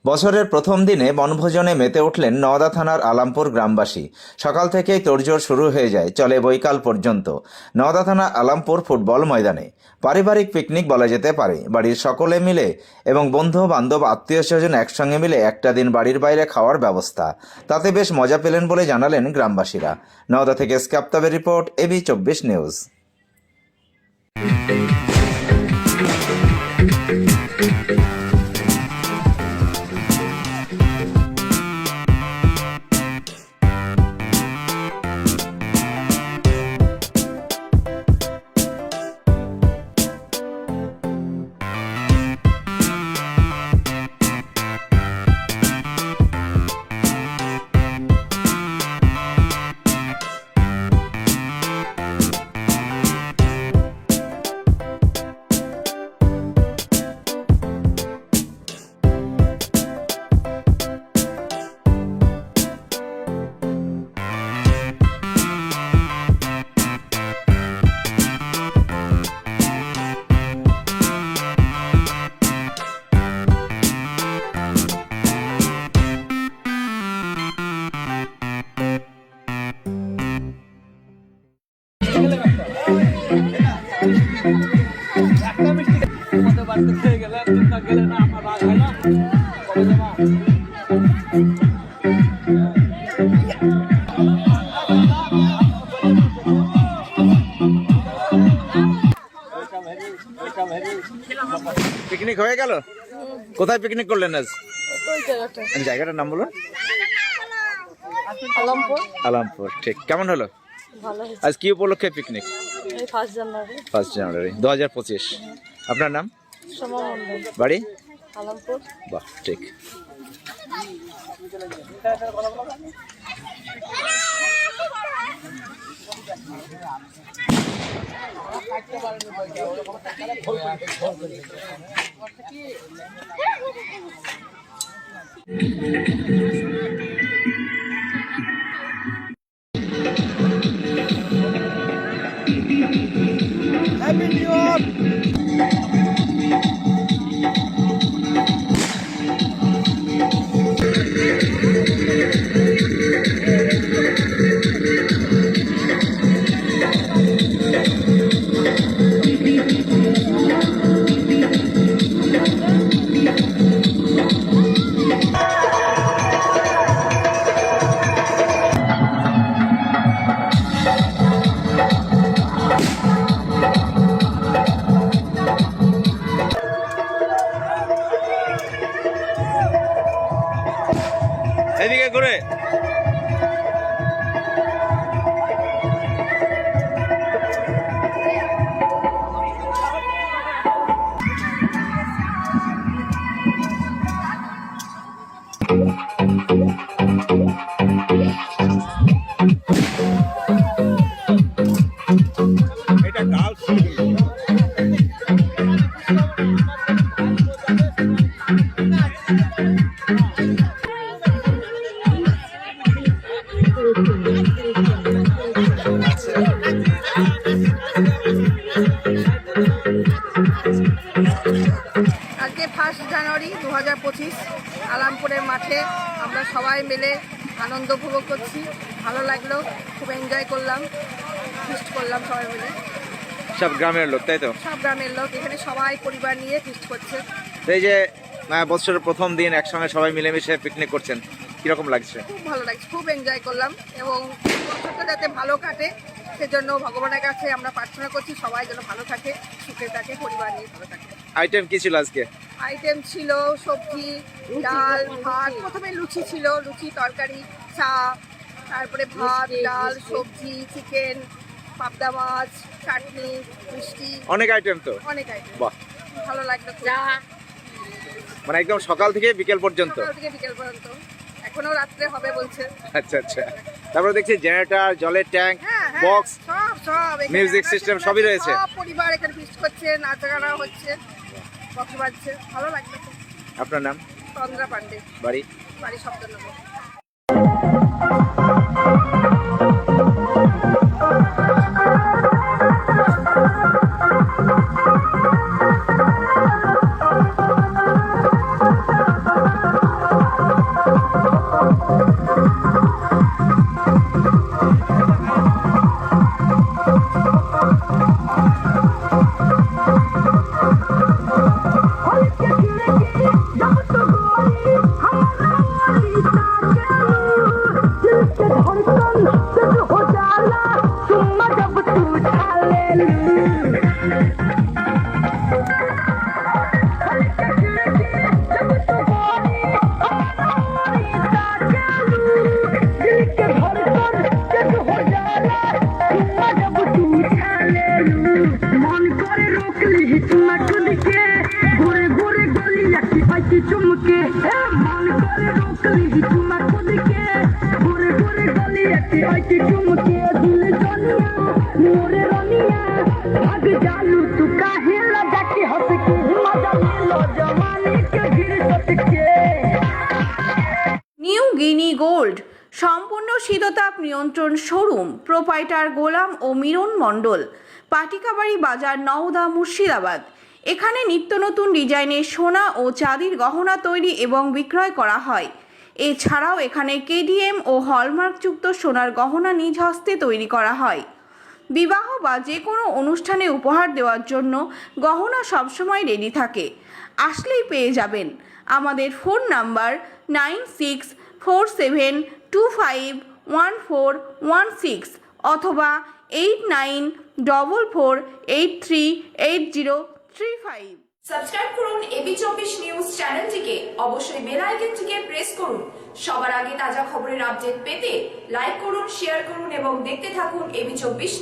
বছরের প্রথম দিনে বনভোজনে মেতে উঠলেন নওদা থানার আলামপুর গ্রামবাসী। সকাল থেকেই তোড়জোড় শুরু হয়ে যায়, চলে বৈকাল পর্যন্ত। নওদা থানা আলামপুর ফুটবল ময়দানে পারিবারিক পিকনিক বলা যেতে পারে। বাড়ির সকলে মিলে এবং বন্ধু বান্ধব আত্মীয় স্বজন একসঙ্গে মিলে একটা দিন বাড়ির বাইরে খাওয়ার ব্যবস্থা, তাতে বেশ মজা পেলেন বলে জানালেন গ্রামবাসীরা। নওদা থেকে স্ক্যাপ্তাবের রিপোর্ট, এবি 24 নিউজ। পিকনিক হয়ে গেল? কোথায় পিকনিক করলেন আজ? জায়গাটার নাম বলুন। আলামপুর। ঠিক, কেমন হলো? আজ কি উপলক্ষে পিকনিক? 1 জানুয়ারি 2025। আপনার নাম? বাড়ি? আলামপুর। বাহ, ঠিক। Happy new year. এদিকে ঘুরে এটা গার্লস। আজকে 1 জানুয়ারি 2025 আলামপুরের মাঠে আমরা সবাই মিলে আনন্দ উপভোগ করছি। ভালো লাগলো, খুব এনজয় করলাম, ফিস্ট করলাম সবাই মিলে। সব গ্রামের লোক, তাই তো? সব গ্রামের লোক এখানে সবাই পরিবার নিয়ে ফিস্ট করছে। এই যে বছরের প্রথম দিন একসঙ্গে সবাই মিলেমিশে পিকনিক করছেন, কিরকম লাগছে? খুব ভালো লাগছে, খুব এনজয় করলাম এবং বছরটা যাতে ভালো কাটে সেজন্য ভগবানের কাছে আমরা প্রার্থনা করছি সবাই যেন ভালো থাকে, সুখে থাকে, পরিবার নিয়ে ভালো থাকে। আইটেম কি ছিল আজকে? আইটেম ছিল সবজি, ডাল, ভাত। প্রথমে লুচি ছিল, লুচি, তরকারি, চা, তারপরে ভাত, ডাল, সবজি, চিকেন, পাবদা মাছ, চাটনি, মিষ্টি। অনেক আইটেম তো। অনেক আইটেম। বাহ, ভালো লাগলো। মানে একদম সকাল থেকে বিকেল পর্যন্ত? সকাল থেকে বিকেল পর্যন্ত, এখনো রাত্রে হবে বলছে। আচ্ছা আচ্ছা। তারপরে দেখছি জেনারেটর, জলের ট্যাঙ্ক, বক্স, সব মিউজিক সিস্টেম সবই রয়েছে। সব পরিবার এখানে ফিস্ট করছে, নাচ গানা হচ্ছে, বক্স বাজছে, ভালো লাগলো। আপনার নাম? চন্দ্রা পান্ডে। বাড়ি? বাড়ি শব্দনগর। चुमके मन करे रोकली तुम्हार खुद के गोरे गोरे गली आई चुमके दिल जनिया मोरे रनिया भाग जालू तू काहे लगा के हंस के मजा ले लो जवानी के गिर सटके। নিউ গিনি গোল্ড সম্পূর্ণ শীততাপ নিয়ন্ত্রণ শোরুম, প্রোপাইটার গোলাম ও মিরন মণ্ডল, পাটিকাবাড়ি বাজার, নওদা, মুর্শিদাবাদ। এখানে নিত্য নতুন ডিজাইনের সোনা ও চাঁদির গহনা তৈরি এবং বিক্রয় করা হয়। এছাড়াও এখানে কেডিএম ও হলমার্কযুক্ত সোনার গহনা নিজ হস্তে তৈরি করা হয়। বিবাহ বা যে কোনো অনুষ্ঠানে উপহার দেওয়ার জন্য গহনা সবসময় রেডি থাকে, আসলেই পেয়ে যাবেন। আমাদের ফোন নাম্বার 9647251416 অথবা 8944838035। সাবস্ক্রাইব করুন এবি24 নিউজ চ্যানেলটিকে, অবশ্যই বেল আইকনটিকে প্রেস করুন। সবার আগে তাজা খবরের আপডেট পেতে লাইক করুন, শেয়ার করুন এবং দেখতে থাকুন এবি24।